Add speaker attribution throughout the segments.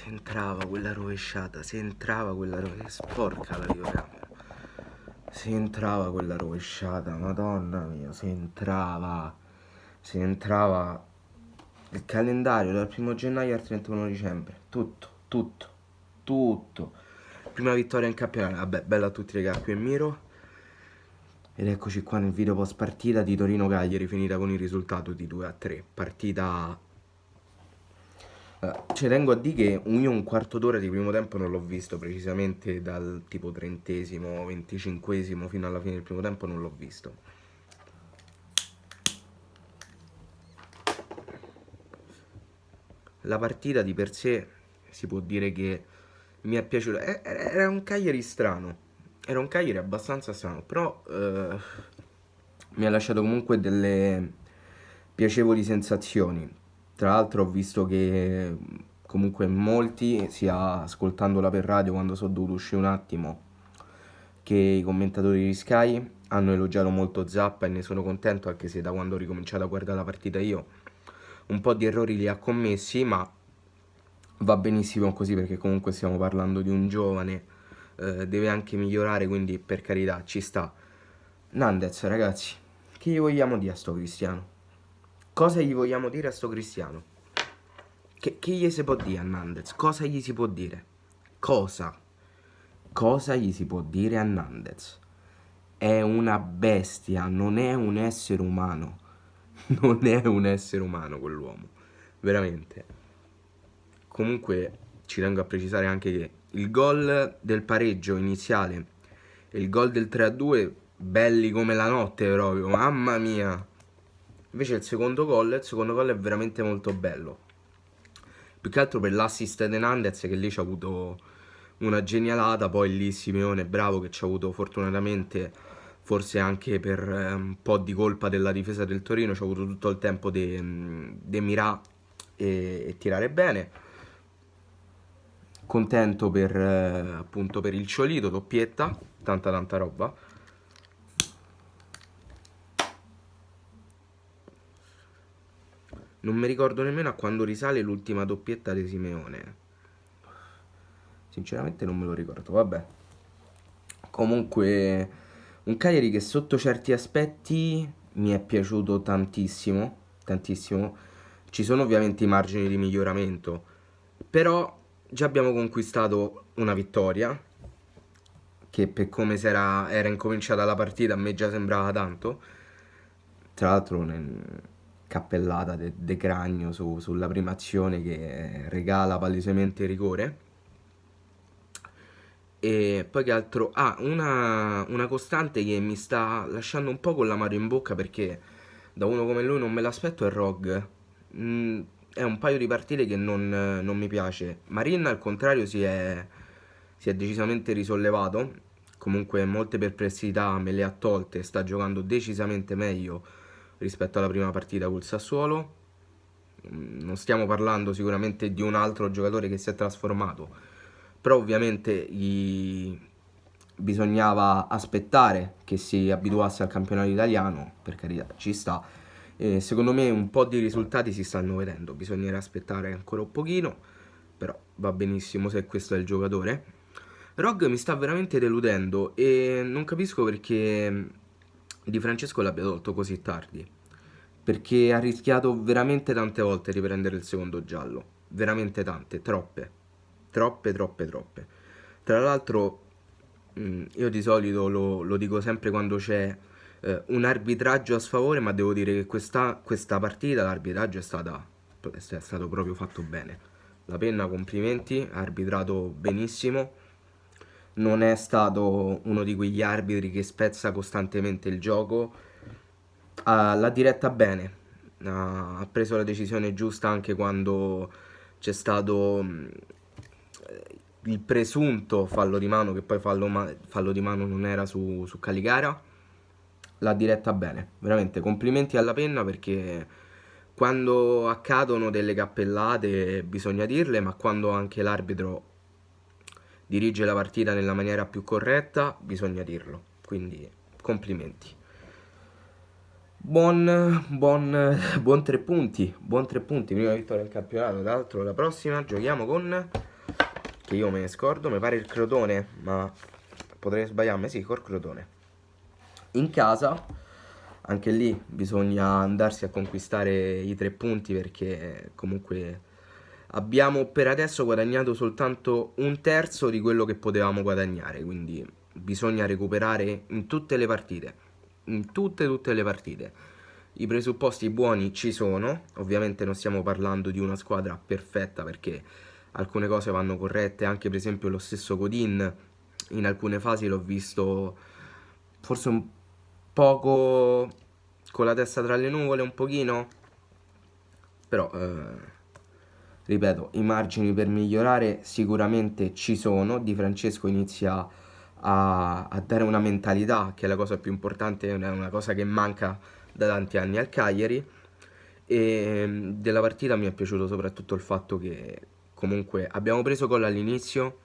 Speaker 1: se entrava quella rovesciata, se entrava quella rovesciata, sporca la videocamera. Se entrava quella rovesciata, madonna mia, se entrava il calendario dal 1° gennaio al 31 dicembre, tutto. Prima vittoria in campionato, vabbè, bella a tutti raga, qui è Miro. Ed eccoci qua nel video post partita di Torino-Cagliari, finita con il risultato di 2-3. Partita... ci tengo a dire che io un quarto d'ora di primo tempo non l'ho visto, precisamente dal tipo 30esimo, 25esimo fino alla fine del primo tempo non l'ho visto. La partita di per sé si può dire che mi è piaciuta. Era un Cagliari strano, era un Cagliari abbastanza strano, però mi ha lasciato comunque delle piacevoli sensazioni. Tra l'altro ho visto che comunque molti, sia ascoltandola per radio quando sono dovuto uscire un attimo, che i commentatori di Sky hanno elogiato molto Zappa e ne sono contento, anche se da quando ho ricominciato a guardare la partita io un po' di errori li ha commessi, ma va benissimo così perché comunque stiamo parlando di un giovane, deve anche migliorare, quindi per carità ci sta. Nandez, ragazzi, che gli vogliamo dire a sto Cristiano? Cosa gli vogliamo dire a sto Cristiano? Che gli si può dire a Nandez? Cosa gli si può dire? Cosa? Cosa gli si può dire a Nandez? È una bestia, non è un essere umano. Non è un essere umano quell'uomo, veramente. Comunque ci tengo a precisare anche che il gol del pareggio iniziale e il gol del 3-2 belli come la notte proprio, mamma mia. Invece il secondo gol è veramente molto bello. Più che altro per l'assist di Nandez, che lì ci ha avuto una genialata. Poi lì Simeone bravo, che ci ha avuto fortunatamente, forse anche per un po' di colpa della difesa del Torino, ci ha avuto tutto il tempo di mirare e tirare bene. Contento per appunto per il Ciolito, doppietta, tanta roba. Non mi ricordo nemmeno a quando risale l'ultima doppietta di Simeone. Sinceramente non me lo ricordo, vabbè. Comunque un Cagliari che sotto certi aspetti mi è piaciuto tantissimo, tantissimo. Ci sono ovviamente i margini di miglioramento, però già abbiamo conquistato una vittoria, che per come era incominciata la partita a me già sembrava tanto. Tra l'altro cappellata de Cragno sulla prima azione, che regala palesemente rigore. E poi che altro? Ah, una costante che mi sta lasciando un po' con l'amaro in bocca, perché da uno come lui non me l'aspetto, è Rog. È un paio di partite che non mi piace. Marin al contrario si è decisamente risollevato. Comunque molte perplessità me le ha tolte, sta giocando decisamente meglio rispetto alla prima partita col Sassuolo. Non stiamo parlando sicuramente di un altro giocatore che si è trasformato, però ovviamente bisognava aspettare che si abituasse al campionato italiano, per carità ci sta. Secondo me un po' di risultati si stanno vedendo, bisognerà aspettare ancora un pochino, però va benissimo se questo è il giocatore. Rog mi sta veramente deludendo e non capisco perché Di Francesco l'abbia tolto così tardi, perché ha rischiato veramente tante volte di prendere il secondo giallo, veramente tante, troppe. Tra l'altro io di solito lo dico sempre quando c'è un arbitraggio a sfavore, ma devo dire che questa partita l'arbitraggio è stato proprio fatto bene. La Penna, complimenti, ha arbitrato benissimo. Non è stato uno di quegli arbitri che spezza costantemente il gioco. L'ha diretta bene, ha preso la decisione giusta anche quando c'è stato il presunto fallo di mano, che poi fallo di mano non era su Caligara. L'ha diretta bene, veramente complimenti alla Penna, perché quando accadono delle cappellate bisogna dirle, ma quando anche l'arbitro dirige la partita nella maniera più corretta bisogna dirlo, quindi complimenti. Buon 3 punti, prima vittoria in campionato. Tra l'altro la prossima giochiamo con che io me ne scordo, mi pare il Crotone, ma potrei sbagliarmi, sì, col Crotone. In casa, anche lì bisogna andarsi a conquistare i 3 punti perché comunque abbiamo per adesso guadagnato soltanto un terzo di quello che potevamo guadagnare, quindi bisogna recuperare in tutte le partite, in tutte le partite. I presupposti buoni ci sono, ovviamente non stiamo parlando di una squadra perfetta perché alcune cose vanno corrette, anche per esempio lo stesso Godin in alcune fasi l'ho visto forse un poco con la testa tra le nuvole, un pochino, però ripeto, i margini per migliorare sicuramente ci sono. Di Francesco inizia a dare una mentalità, che è la cosa più importante, è una cosa che manca da tanti anni al Cagliari. E della partita mi è piaciuto soprattutto il fatto che comunque abbiamo preso gol all'inizio,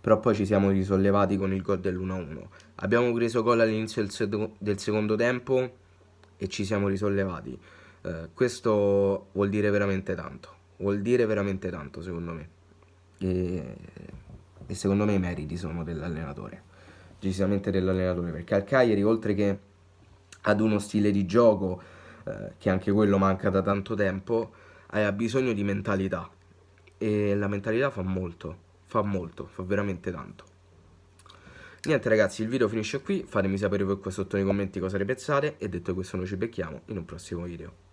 Speaker 1: però poi ci siamo risollevati con il gol dell'1-1. Abbiamo preso gol all'inizio del secondo tempo e ci siamo risollevati. Questo vuol dire veramente tanto secondo me. E, e secondo me i meriti sono dell'allenatore, decisamente dell'allenatore, perché al Cagliari oltre che ad uno stile di gioco che anche quello manca da tanto tempo, ha bisogno di mentalità e la mentalità fa molto, fa veramente tanto. Niente ragazzi, il video finisce qui, fatemi sapere voi qua sotto nei commenti cosa ne pensate e detto questo noi ci becchiamo in un prossimo video.